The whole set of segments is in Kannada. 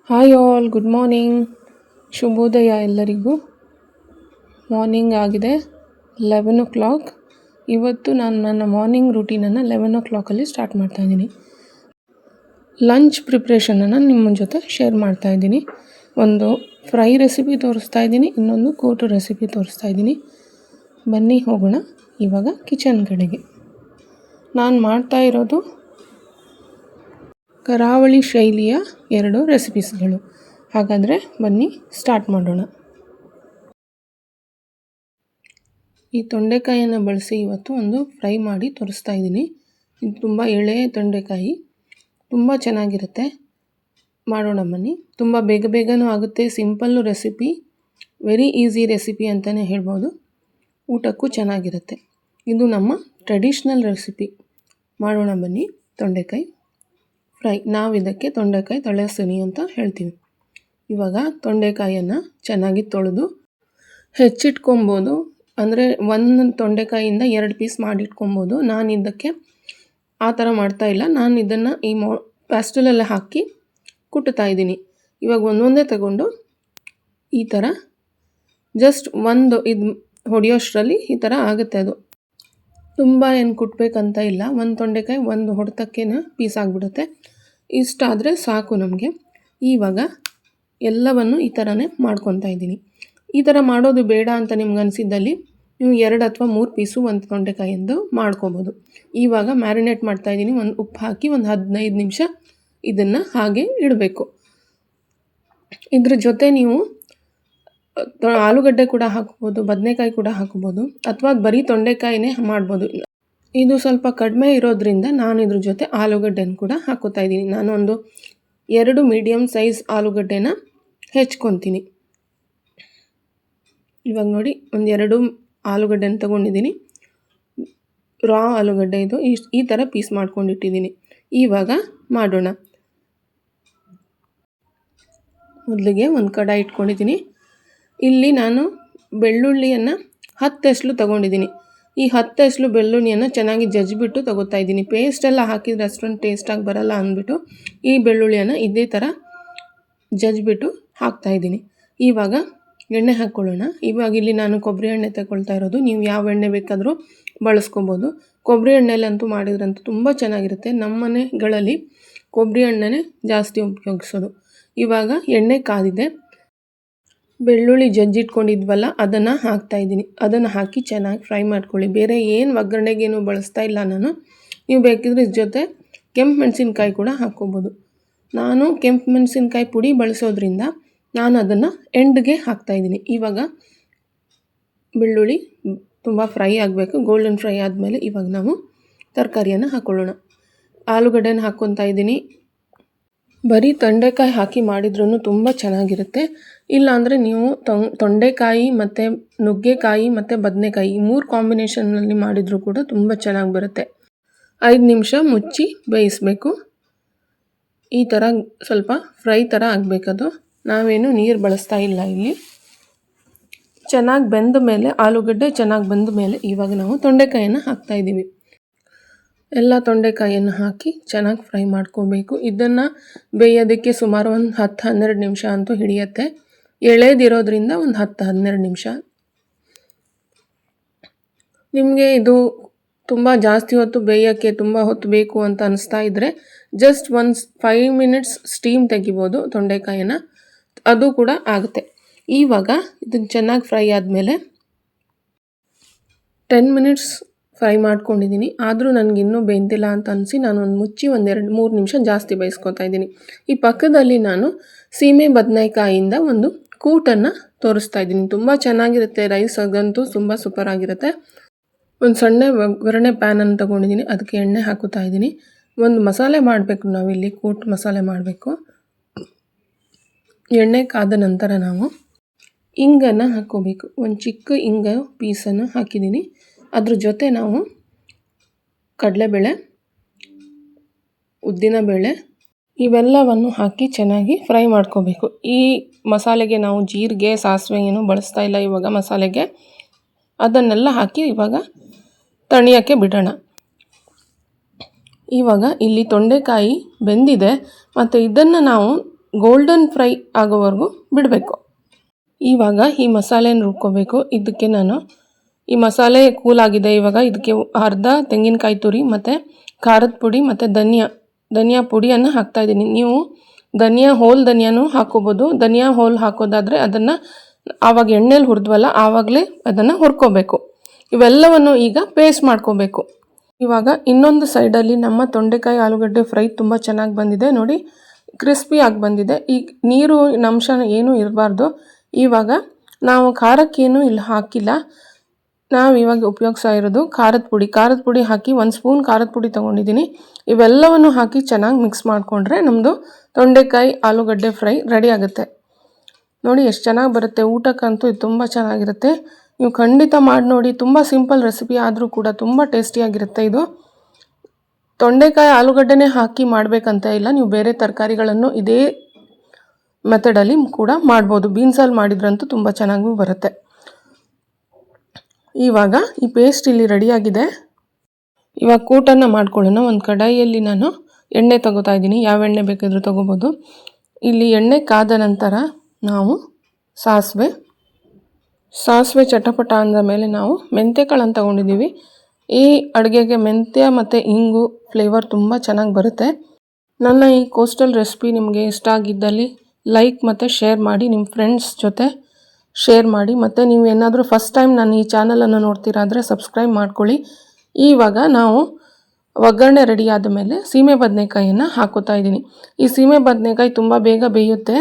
Hi all, good morning. ಶುಭೋದಯ ಎಲ್ಲರಿಗೂ. ಮಾರ್ನಿಂಗ್ ಆಗಿದೆ 11 o'clock. ಇವತ್ತು ನಾನು ನನ್ನ ಮಾರ್ನಿಂಗ್ ರೂಟೀನನ್ನು 11 o'clockಲ್ಲಿ ಸ್ಟಾರ್ಟ್ ಮಾಡ್ತಾಯಿದ್ದೀನಿ. ಲಂಚ್ ಪ್ರಿಪ್ರೇಷನನ್ನು ನಿಮ್ಮ ಜೊತೆ ಶೇರ್ ಮಾಡ್ತಾಯಿದ್ದೀನಿ. ಒಂದು ಫ್ರೈ ರೆಸಿಪಿ ತೋರಿಸ್ತಾ ಇದ್ದೀನಿ, ಇನ್ನೊಂದು ಕೂಟು ರೆಸಿಪಿ ತೋರಿಸ್ತಾ ಇದ್ದೀನಿ. ಬನ್ನಿ ಹೋಗೋಣ ಇವಾಗ ಕಿಚನ್ ಕಡೆಗೆ. ನಾನು ಮಾಡ್ತಾ ಇರೋದು ಕರಾವಳಿ ಶೈಲಿಯ 2 ರೆಸಿಪೀಸ್ಗಳು. ಹಾಗಾದರೆ ಬನ್ನಿ ಸ್ಟಾರ್ಟ್ ಮಾಡೋಣ. ಈ ತೊಂಡೆಕಾಯಿಯನ್ನು ಬಳಸಿ ಇವತ್ತು ಒಂದು ಫ್ರೈ ಮಾಡಿ ತೋರಿಸ್ತಾ ಇದ್ದೀನಿ. ಇದು ತುಂಬ ಎಳೆ ತೊಂಡೆಕಾಯಿ, ತುಂಬ ಚೆನ್ನಾಗಿರುತ್ತೆ. ಮಾಡೋಣ ಬನ್ನಿ. ತುಂಬ ಬೇಗನೂ ಆಗುತ್ತೆ. Simple recipe, very easy recipe ಅಂತಲೇ ಹೇಳ್ಬೋದು. ಊಟಕ್ಕೂ ಚೆನ್ನಾಗಿರುತ್ತೆ. ಇದು ನಮ್ಮ ಟ್ರೆಡಿಷ್ನಲ್ ರೆಸಿಪಿ. ಮಾಡೋಣ ಬನ್ನಿ. ತೊಂಡೆಕಾಯಿ ಫ್ರೈ. ನಾವು ಇದಕ್ಕೆ ತೊಂಡೆಕಾಯಿ ತಳೆಸಣಿ ಅಂತ ಹೇಳ್ತೀವಿ. ಇವಾಗ ತೊಂಡೆಕಾಯಿಯನ್ನು ಚೆನ್ನಾಗಿ ತೊಳೆದು ಹೆಚ್ಚಿಟ್ಕೊಬೋದು. ಅಂದರೆ ಒಂದು ತೊಂಡೆಕಾಯಿಯಿಂದ 2 ಪೀಸ್ ಮಾಡಿಟ್ಕೊಬೋದು. ನಾನು ಇದಕ್ಕೆ ಆ ಥರ ಮಾಡ್ತಾಯಿಲ್ಲ. ನಾನು ಇದನ್ನು ಈ ಪ್ಯಾಸ್ಟಲಲ್ಲಿ ಹಾಕಿ ಕುಟ್ಟುತ್ತಾ ಇದ್ದೀನಿ. ಇವಾಗ ಒಂದೊಂದೇ ತಗೊಂಡು ಈ ಥರ ಜಸ್ಟ್ ಒಂದು ಇದು ಹೊಡೆಯೋಷ್ಟರಲ್ಲಿ ಈ ಥರ ಆಗುತ್ತೆ. ಅದು ತುಂಬ ಏನು ಕುಟ್ಟಬೇಕಂತ ಇಲ್ಲ. ಒಂದು ತೊಂಡೆಕಾಯಿ ಒಂದು ಹೊಡೆತಕ್ಕೇನೆ ಪೀಸ್ ಆಗಿಬಿಡುತ್ತೆ. ಇಷ್ಟಾದರೆ ಸಾಕು ನಮಗೆ. ಇವಾಗ ಎಲ್ಲವನ್ನು ಈ ಥರನೇ ಮಾಡ್ಕೊತಾ ಇದ್ದೀನಿ. ಈ ಥರ ಮಾಡೋದು ಬೇಡ ಅಂತ ನಿಮ್ಗೆ ಅನಿಸಿದ್ದಲ್ಲಿ ನೀವು 2 ಅಥವಾ 3 ಪೀಸು ಒಂದು ತೊಂಡೆಕಾಯಿಯಿಂದ ಮಾಡ್ಕೊಬೋದು. ಇವಾಗ ಮ್ಯಾರಿನೇಟ್ ಮಾಡ್ತಾಯಿದ್ದೀನಿ. ಒಂದು ಉಪ್ಪು ಹಾಕಿ ಒಂದು 15 ನಿಮಿಷ ಇದನ್ನು ಹಾಗೆ ಇಡಬೇಕು. ಇದ್ರ ಜೊತೆ ನೀವು ಆಲೂಗಡ್ಡೆ ಕೂಡ ಹಾಕ್ಬೋದು, ಬದನೆಕಾಯಿ ಕೂಡ ಹಾಕ್ಬೋದು, ಅಥವಾ ಬರೀ ತೊಂಡೆಕಾಯಿನೇ ಮಾಡ್ಬೋದು. ಇದು ಸ್ವಲ್ಪ ಕಡಿಮೆ ಇರೋದ್ರಿಂದ ನಾನು ಇದ್ರ ಜೊತೆ ಆಲೂಗಡ್ಡೆನ ಕೂಡ ಹಾಕೋತಾ ಇದ್ದೀನಿ. ನಾನು ಒಂದು 2 ಮೀಡಿಯಮ್ ಸೈಜ್ ಆಲೂಗಡ್ಡೆನ ಹೆಚ್ಕೊತೀನಿ. ಇವಾಗ ನೋಡಿ, ಒಂದು 2 ಆಲೂಗಡ್ಡೆನ ತೊಗೊಂಡಿದ್ದೀನಿ. ರಾ ಆಲೂಗಡ್ಡೆ ಇದು. ಈ ಥರ ಪೀಸ್ ಮಾಡ್ಕೊಂಡಿಟ್ಟಿದ್ದೀನಿ. ಇವಾಗ ಮಾಡೋಣ. ಮೊದಲಿಗೆ ಒಂದು ಕಡಾಯಿ ಇಟ್ಕೊಂಡಿದ್ದೀನಿ. ಇಲ್ಲಿ ನಾನು ಬೆಳ್ಳುಳ್ಳಿಯನ್ನು 10 ಎಸಳು ತೊಗೊಂಡಿದ್ದೀನಿ. ಈ 10 ಎಸಳು ಬೆಳ್ಳುಳ್ಳಿಯನ್ನು ಚೆನ್ನಾಗಿ ಜಜ್ಜಿಬಿಟ್ಟು ತೊಗೋತಾ ಇದ್ದೀನಿ. ಪೇಸ್ಟೆಲ್ಲ ಹಾಕಿದರೆ ಅಷ್ಟೊಂದು ಟೇಸ್ಟಾಗಿ ಬರಲ್ಲ ಅಂದ್ಬಿಟ್ಟು ಈ ಬೆಳ್ಳುಳ್ಳಿಯನ್ನು ಇದೇ ಥರ ಜಜ್ಜಿಬಿಟ್ಟು ಹಾಕ್ತಾಯಿದ್ದೀನಿ. ಇವಾಗ ಎಣ್ಣೆ ಹಾಕ್ಕೊಳ್ಳೋಣ. ಇವಾಗ ಇಲ್ಲಿ ನಾನು ಕೊಬ್ಬರಿ ಎಣ್ಣೆ ತಗೊಳ್ತಾ ಇರೋದು. ನೀವು ಯಾವ ಎಣ್ಣೆ ಬೇಕಾದರೂ ಬಳಸ್ಕೊಬೋದು. ಕೊಬ್ಬರಿ ಎಣ್ಣೆಲಂತೂ ಮಾಡಿದ್ರಂತೂ ತುಂಬ ಚೆನ್ನಾಗಿರುತ್ತೆ. ನಮ್ಮ ಮನೆಗಳಲ್ಲಿ ಕೊಬ್ಬರಿ ಎಣ್ಣೆನೇ ಜಾಸ್ತಿ ಉಪಯೋಗಿಸೋದು. ಇವಾಗ ಎಣ್ಣೆ ಕಾದಿದೆ. ಬೆಳ್ಳುಳ್ಳಿ ಜಜ್ಜಿಟ್ಕೊಂಡಿದ್ವಲ್ಲ ಅದನ್ನು ಹಾಕ್ತಾಯಿದ್ದೀನಿ. ಅದನ್ನು ಹಾಕಿ ಚೆನ್ನಾಗಿ ಫ್ರೈ ಮಾಡ್ಕೊಳ್ಳಿ. ಬೇರೆ ಏನು ಒಗ್ಗರಣೆಗೇನು ಬಳಸ್ತಾ ಇಲ್ಲ ನಾನು. ನೀವು ಬೇಕಿದ್ರೆ ಇದ್ರ ಜೊತೆ ಕೆಂಪು ಮೆಣಸಿನ್ಕಾಯಿ ಕೂಡ ಹಾಕ್ಕೊಬೋದು. ನಾನು ಕೆಂಪು ಮೆಣಸಿನ್ಕಾಯಿ ಪುಡಿ ಬಳಸೋದ್ರಿಂದ ನಾನು ಅದನ್ನು ಎಂಡ್ಗೆ ಹಾಕ್ತಾಯಿದ್ದೀನಿ. ಇವಾಗ ಬೆಳ್ಳುಳ್ಳಿ ತುಂಬ ಫ್ರೈ ಆಗಬೇಕು. ಗೋಲ್ಡನ್ ಫ್ರೈ ಆದಮೇಲೆ ಇವಾಗ ನಾವು ತರಕಾರಿಯನ್ನು ಹಾಕ್ಕೊಳ್ಳೋಣ. ಆಲೂಗಡ್ಡೆನ ಹಾಕ್ಕೊತಾ ಇದ್ದೀನಿ. ಬರೀ ತೊಂಡೆಕಾಯಿ ಹಾಕಿ ಮಾಡಿದ್ರೂ ತುಂಬ ಚೆನ್ನಾಗಿರುತ್ತೆ. ಇಲ್ಲಾಂದರೆ ನೀವು ತೊಂಡೆಕಾಯಿ ಮತ್ತು ನುಗ್ಗೆಕಾಯಿ ಮತ್ತು ಬದನೆಕಾಯಿ ಈ 3 ಕಾಂಬಿನೇಷನ್ನಲ್ಲಿ ಮಾಡಿದರೂ ಕೂಡ ತುಂಬ ಚೆನ್ನಾಗಿ ಬರುತ್ತೆ. 5 ನಿಮಿಷ ಮುಚ್ಚಿ ಬೇಯಿಸಬೇಕು. ಈ ಥರ ಸ್ವಲ್ಪ ಫ್ರೈ ಥರ ಆಗಬೇಕದು. ನಾವೇನು ನೀರು ಬಳಸ್ತಾ ಇಲ್ಲ ಇಲ್ಲಿ. ಚೆನ್ನಾಗಿ ಬೆಂದ ಮೇಲೆ, ಆಲೂಗಡ್ಡೆ ಚೆನ್ನಾಗಿ ಬೆಂದ ಮೇಲೆ ಇವಾಗ ನಾವು ತೊಂಡೆಕಾಯಿಯನ್ನು ಹಾಕ್ತಾಯಿದ್ದೀವಿ. ಎಲ್ಲ ತೊಂಡೆಕಾಯಿಯನ್ನು ಹಾಕಿ ಚೆನ್ನಾಗಿ ಫ್ರೈ ಮಾಡ್ಕೋಬೇಕು. ಇದನ್ನು ಬೇಯೋದಕ್ಕೆ ಸುಮಾರು ಒಂದು 10-12 ನಿಮಿಷ ಅಂತೂ ಹಿಡಿಯುತ್ತೆ. ಎಳೆದಿರೋದ್ರಿಂದ ಒಂದು 10-12 ನಿಮಿಷ. ನಿಮಗೆ ಇದು ತುಂಬ ಜಾಸ್ತಿ ಹೊತ್ತು ಬೇಯೋಕ್ಕೆ ತುಂಬ ಹೊತ್ತು ಬೇಕು ಅಂತ ಅನಿಸ್ತಾ ಇದ್ದರೆ ಜಸ್ಟ್ ಒಂದು 5 ಮಿನಿಟ್ಸ್ ಸ್ಟೀಮ್ ತೆಗಿಬೋದು ತೊಂಡೆಕಾಯಿನ. ಅದು ಕೂಡ ಆಗುತ್ತೆ. ಇವಾಗ ಇದನ್ನು ಚೆನ್ನಾಗಿ ಫ್ರೈ ಆದಮೇಲೆ 10 ಮಿನಿಟ್ಸ್ ಫ್ರೈ ಮಾಡ್ಕೊಂಡಿದ್ದೀನಿ. ಆದರೂ ನನಗಿನ್ನೂ ಬೇಯ್ದಿಲ್ಲ ಅಂತ ಅನಿಸಿ ನಾನು ಒಂದು ಮುಚ್ಚಿ 1-2-3 ನಿಮಿಷ ಜಾಸ್ತಿ ಬೇಯಿಸ್ಕೊತಾ ಇದ್ದೀನಿ. ಈ ಪಕ್ಕದಲ್ಲಿ ನಾನು ಸೀಮೆ ಬದನೆಕಾಯಿಯಿಂದ ಒಂದು ಕೂಟನ್ನು ತೋರಿಸ್ತಾ ಇದ್ದೀನಿ. ತುಂಬ ಚೆನ್ನಾಗಿರುತ್ತೆ. ರೈಸ್ ಆಗಂತೂ ತುಂಬ ಸೂಪರಾಗಿರುತ್ತೆ. ಒಂದು ಸಣ್ಣ ಒಗ್ಗರಣೆ ಪ್ಯಾನನ್ನು ತೊಗೊಂಡಿದ್ದೀನಿ. ಅದಕ್ಕೆ ಎಣ್ಣೆ ಹಾಕುತ್ತಾ ಇದ್ದೀನಿ. ಒಂದು ಮಸಾಲೆ ಮಾಡಬೇಕು ನಾವಿಲ್ಲಿ, ಕೂಟ್ ಮಸಾಲೆ ಮಾಡಬೇಕು. ಎಣ್ಣೆ ಕಾದ ನಂತರ ನಾವು ಇಂಗನ್ನು ಹಾಕ್ಕೋಬೇಕು. ಒಂದು ಚಿಕ್ಕ ಇಂಗ ಪೀಸನ್ನು ಹಾಕಿದ್ದೀನಿ. ಅದ್ರ ಜೊತೆ ನಾವು ಕಡಲೆಬೇಳೆ, ಉದ್ದಿನಬೇಳೆ ಇವೆಲ್ಲವನ್ನು ಹಾಕಿ ಚೆನ್ನಾಗಿ ಫ್ರೈ ಮಾಡ್ಕೋಬೇಕು. ಈ ಮಸಾಲೆಗೆ ನಾವು ಜೀರಿಗೆ, ಸಾಸಿವೆ ಏನೂ ಬಳಸ್ತಾ ಇಲ್ಲ ಇವಾಗ ಮಸಾಲೆಗೆ. ಅದನ್ನೆಲ್ಲ ಹಾಕಿ ಇವಾಗ ತಣಿಯೋಕ್ಕೆ ಬಿಡೋಣ. ಇವಾಗ ಇಲ್ಲಿ ತೊಂಡೆಕಾಯಿ ಬೆಂದಿದೆ ಮತ್ತು ಇದನ್ನು ನಾವು ಗೋಲ್ಡನ್ ಫ್ರೈ ಆಗೋವರೆಗೂ ಬಿಡಬೇಕು. ಇವಾಗ ಈ ಮಸಾಲೆನ ರುಬ್ಕೋಬೇಕು. ಇದಕ್ಕೆ ನಾನು ಈ ಮಸಾಲೆ ಕೂಲಾಗಿದೆ. ಇವಾಗ ಇದಕ್ಕೆ ಅರ್ಧ ತೆಂಗಿನಕಾಯಿ ತುರಿ ಮತ್ತು ಖಾರದ ಪುಡಿ ಮತ್ತು ಧನಿಯಾ ಪುಡಿಯನ್ನು ಹಾಕ್ತಾಯಿದ್ದೀನಿ. ನೀವು ಹೋಲ್ ಧನಿಯಾನು ಹಾಕ್ಕೋಬೋದು. ಧನಿಯಾ ಹೋಲ್ ಹಾಕೋದಾದರೆ ಅದನ್ನು ಆವಾಗ ಎಣ್ಣೆಲಿ ಹುರಿದ್ವಲ್ಲ ಆವಾಗಲೇ ಅದನ್ನು ಹುರ್ಕೋಬೇಕು. ಇವೆಲ್ಲವನ್ನು ಈಗ ಪೇಸ್ಟ್ ಮಾಡ್ಕೋಬೇಕು. ಇವಾಗ ಇನ್ನೊಂದು ಸೈಡಲ್ಲಿ ನಮ್ಮ ತೊಂಡೆಕಾಯಿ ಆಲೂಗಡ್ಡೆ ಫ್ರೈ ತುಂಬ ಚೆನ್ನಾಗಿ ಬಂದಿದೆ ನೋಡಿ, ಕ್ರಿಸ್ಪಿ ಆಗಿ ಬಂದಿದೆ. ಈಗ ನೀರು ಅಂಶ ಏನೂ ಇರಬಾರ್ದು. ಇವಾಗ ನಾವು ಖಾರಕ್ಕೇನು ಇಲ್ಲಿ ಹಾಕಿಲ್ಲ. ನಾವು ಇವಾಗ ಉಪಯೋಗಿಸ್ತಾ ಇರೋದು ಖಾರದ ಪುಡಿ ಹಾಕಿ 1 ಸ್ಪೂನ್ ಖಾರದ ಪುಡಿ ತೊಗೊಂಡಿದ್ದೀನಿ. ಇವೆಲ್ಲವನ್ನು ಹಾಕಿ ಚೆನ್ನಾಗಿ ಮಿಕ್ಸ್ ಮಾಡಿಕೊಂಡ್ರೆ ನಮ್ಮದು ತೊಂಡೆಕಾಯಿ ಆಲೂಗಡ್ಡೆ ಫ್ರೈ ರೆಡಿ ಆಗುತ್ತೆ. ನೋಡಿ ಎಷ್ಟು ಚೆನ್ನಾಗಿ ಬರುತ್ತೆ. ಊಟಕ್ಕಂತೂ ಇದು ತುಂಬ ಚೆನ್ನಾಗಿರುತ್ತೆ. ನೀವು ಖಂಡಿತ ಮಾಡಿ ನೋಡಿ. ತುಂಬ ಸಿಂಪಲ್ ರೆಸಿಪಿ ಆದರೂ ಕೂಡ ತುಂಬ ಟೇಸ್ಟಿಯಾಗಿರುತ್ತೆ. ಇದು ತೊಂಡೆಕಾಯಿ ಆಲೂಗಡ್ಡೆನೇ ಹಾಕಿ ಮಾಡಬೇಕಂತ ಇಲ್ಲ, ನೀವು ಬೇರೆ ತರಕಾರಿಗಳನ್ನು ಇದೇ ಮೆಥಡಲ್ಲಿ ಕೂಡ ಮಾಡ್ಬೋದು. ಬೀನ್ಸಲ್ಲಿ ಮಾಡಿದ್ರಂತೂ ತುಂಬ ಚೆನ್ನಾಗೂ ಬರುತ್ತೆ. ಇವಾಗ ಈ ಪೇಸ್ಟ್ ಇಲ್ಲಿ ರೆಡಿಯಾಗಿದೆ. ಇವಾಗ ಕೂಟನ್ನು ಮಾಡ್ಕೊಳ್ಳೋಣ. ಒಂದು ಕಡಾಯಿಯಲ್ಲಿ ನಾನು ಎಣ್ಣೆ ತಗೋತಾ ಇದ್ದೀನಿ. ಯಾವ ಎಣ್ಣೆ ಬೇಕಾದರೂ ತೊಗೋಬೋದು. ಇಲ್ಲಿ ಎಣ್ಣೆ ಕಾದ ನಂತರ ನಾವು ಸಾಸಿವೆ ಚಟಪಟ ಅಂದ ಮೇಲೆ ನಾವು ಮೆಂತ್ಯಕಾಳನ್ನು ತೊಗೊಂಡಿದ್ದೀವಿ. ಈ ಅಡುಗೆಗೆ ಮೆಂತ್ಯ ಮತ್ತು ಇಂಗು ಫ್ಲೇವರ್ ತುಂಬ ಚೆನ್ನಾಗಿ ಬರುತ್ತೆ. ನನ್ನ ಈ ಕೋಸ್ಟಲ್ ರೆಸಿಪಿ ನಿಮಗೆ ಇಷ್ಟ ಆಗಿದ್ದಲ್ಲಿ ಲೈಕ್ ಮತ್ತು ಶೇರ್ ಮಾಡಿ, ನಿಮ್ಮ ಫ್ರೆಂಡ್ಸ್ ಜೊತೆ ಶೇರ್ ಮಾಡಿ. ಮತ್ತು ನೀವು ಏನಾದರೂ ಫಸ್ಟ್ ಟೈಮ್ ನಾನು ಈ ಚಾನಲನ್ನು ನೋಡ್ತೀರಾದರೆ ಸಬ್ಸ್ಕ್ರೈಬ್ ಮಾಡ್ಕೊಳ್ಳಿ. ಇವಾಗ ನಾವು ಒಗ್ಗರಣೆ ರೆಡಿ ಆದ ಮೇಲೆ ಸೀಮೆ ಬದನೆಕಾಯಿಯನ್ನು ಹಾಕೋತಾ ಇದ್ದೀನಿ. ಈ ಸೀಮೆ ಬದನೆಕಾಯಿ ತುಂಬ ಬೇಗ ಬೇಯುತ್ತೆ,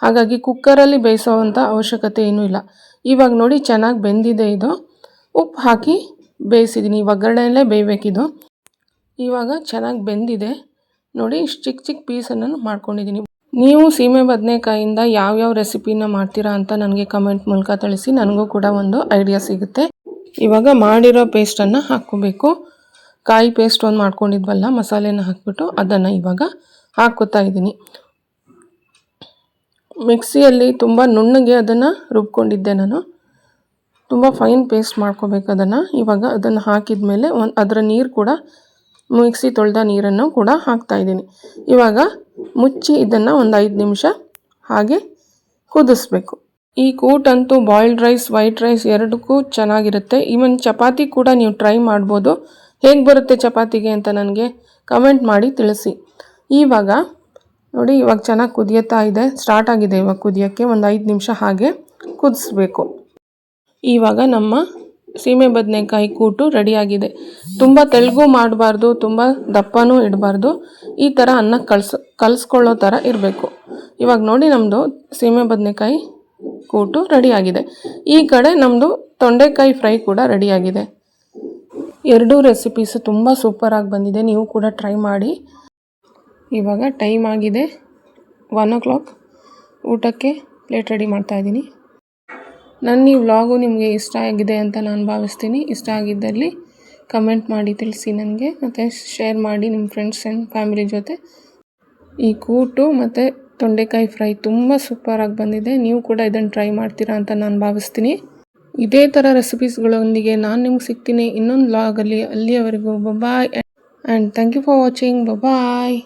ಹಾಗಾಗಿ ಕುಕ್ಕರಲ್ಲಿ ಬೇಯಿಸೋವಂಥ ಅವಶ್ಯಕತೆ ಏನೂ ಇಲ್ಲ. ಇವಾಗ ನೋಡಿ ಚೆನ್ನಾಗಿ ಬೆಂದಿದೆ. ಇದು ಉಪ್ಪು ಹಾಕಿ ಬೇಯಿಸಿದ್ದೀನಿ. ಒಗ್ಗರಣೆಯಲ್ಲೇ ಬೇಯಬೇಕಿದು. ಇವಾಗ ಚೆನ್ನಾಗಿ ಬೆಂದಿದೆ ನೋಡಿ. ಇಷ್ಟು ಚಿಕ್ಕ ಚಿಕ್ಕ ಪೀಸನ್ನು ಮಾಡ್ಕೊಂಡಿದ್ದೀನಿ. ನೀವು ಸೀಮೆ ಬದನೆಕಾಯಿಂದ ಯಾವ್ಯಾವ ರೆಸಿಪಿನ ಮಾಡ್ತೀರಾ ಅಂತ ನನಗೆ ಕಮೆಂಟ್ ಮೂಲಕ ತಿಳಿಸಿ. ನನಗೂ ಕೂಡ ಒಂದು ಐಡಿಯಾ ಸಿಗುತ್ತೆ. ಇವಾಗ ಮಾಡಿರೋ ಪೇಸ್ಟನ್ನು ಹಾಕ್ಕೋಬೇಕು. ಕಾಯಿ ಪೇಸ್ಟ್ ಒಂದು ಮಾಡ್ಕೊಂಡಿದ್ವಲ್ಲ, ಮಸಾಲೆನ ಹಾಕ್ಬಿಟ್ಟು ಅದನ್ನು ಇವಾಗ ಹಾಕ್ಕೋತಾ ಇದ್ದೀನಿ. ಮಿಕ್ಸಿಯಲ್ಲಿ ತುಂಬ ನುಣ್ಣಗೆ ಅದನ್ನು ರುಬ್ಕೊಂಡಿದ್ದೆ ನಾನು. ತುಂಬ ಫೈನ್ ಪೇಸ್ಟ್ ಮಾಡ್ಕೋಬೇಕು ಅದನ್ನು. ಇವಾಗ ಅದನ್ನು ಹಾಕಿದ ಮೇಲೆ ಅದರ ನೀರು ಕೂಡ ಮಿಕ್ಸಿ ತೊಳೆದ ನೀರನ್ನು ಕೂಡ ಹಾಕ್ತಾಯಿದ್ದೀನಿ. ಇವಾಗ ಮುಚ್ಚಿ ಇದನ್ನು ಒಂದು 5 ನಿಮಿಷ ಹಾಗೆ ಕುದಿಸ್ಬೇಕು. ಈ ಕೂಟಂತೂ ಬಾಯ್ಲ್ಡ್ ರೈಸ್, ವೈಟ್ ರೈಸ್ ಎರಡಕ್ಕೂ ಚೆನ್ನಾಗಿರುತ್ತೆ. ಈವನ್ ಚಪಾತಿ ಕೂಡ ನೀವು ಟ್ರೈ ಮಾಡ್ಬೋದು. ಹೇಗೆ ಬರುತ್ತೆ ಚಪಾತಿಗೆ ಅಂತ ನನಗೆ ಕಮೆಂಟ್ ಮಾಡಿ ತಿಳಿಸಿ. ಇವಾಗ ನೋಡಿ, ಇವಾಗ ಚೆನ್ನಾಗಿ ಕುದಿಯುತ್ತಾ ಇದೆ. ಸ್ಟಾರ್ಟ್ ಆಗಿದೆ ಇವಾಗ ಕುದಿಯೋಕ್ಕೆ. ಒಂದು 5 ನಿಮಿಷ ಹಾಗೆ ಕುದಿಸ್ಬೇಕು. ಇವಾಗ ನಮ್ಮ ಸೀಮೆ ಬದನೆಕಾಯಿ ಕೂಟು ರೆಡಿಯಾಗಿದೆ. ತುಂಬ ತೆಳ್ಳಗೂ ಮಾಡಬಾರ್ದು, ತುಂಬ ದಪ್ಪನೂ ಇಡಬಾರ್ದು. ಈ ಥರ ಅನ್ನ ಕಲಿಸ್ಕೊಳ್ಳೋ ಥರ ಇರಬೇಕು. ಇವಾಗ ನೋಡಿ ನಮ್ಮದು ಸೀಮೆ ಬದನೆಕಾಯಿ ಕೂಟು ರೆಡಿಯಾಗಿದೆ. ಈ ಕಡೆ ನಮ್ಮದು ತೊಂಡೆಕಾಯಿ ಫ್ರೈ ಕೂಡ ರೆಡಿಯಾಗಿದೆ. ಎರಡೂ ರೆಸಿಪೀಸು ತುಂಬ ಸೂಪರಾಗಿ ಬಂದಿದೆ. ನೀವು ಕೂಡ ಟ್ರೈ ಮಾಡಿ. ಇವಾಗ ಟೈಮ್ ಆಗಿದೆ 1 o'clock. ಊಟಕ್ಕೆ ಪ್ಲೇಟ್ ರೆಡಿ ಮಾಡ್ತಾಯಿದ್ದೀನಿ. ನನ್ನ ಈ ವ್ಲಾಗು ನಿಮಗೆ ಇಷ್ಟ ಆಗಿದೆ ಅಂತ ನಾನು ಭಾವಿಸ್ತೀನಿ. ಇಷ್ಟ ಆಗಿದ್ದಲ್ಲಿ ಕಮೆಂಟ್ ಮಾಡಿ ತಿಳಿಸಿ ನನಗೆ, ಮತ್ತು ಶೇರ್ ಮಾಡಿ ನಿಮ್ಮ ಫ್ರೆಂಡ್ಸ್ ಆ್ಯಂಡ್ ಫ್ಯಾಮಿಲಿ ಜೊತೆ. ಈ ಕೂಟು ಮತ್ತು ತೊಂಡೆಕಾಯಿ ಫ್ರೈ ತುಂಬ ಸೂಪರಾಗಿ ಬಂದಿದೆ. ನೀವು ಕೂಡ ಇದನ್ನು ಟ್ರೈ ಮಾಡ್ತೀರಾ ಅಂತ ನಾನು ಭಾವಿಸ್ತೀನಿ. ಇದೇ ಥರ ರೆಸಿಪೀಸ್ಗಳೊಂದಿಗೆ ನಾನು ನಿಮ್ಗೆ ಸಿಗ್ತೀನಿ ಇನ್ನೊಂದು ವ್ಲಾಗಲ್ಲಿ. ಅಲ್ಲಿಯವರೆಗೂ bye and thank you for watching. Bye.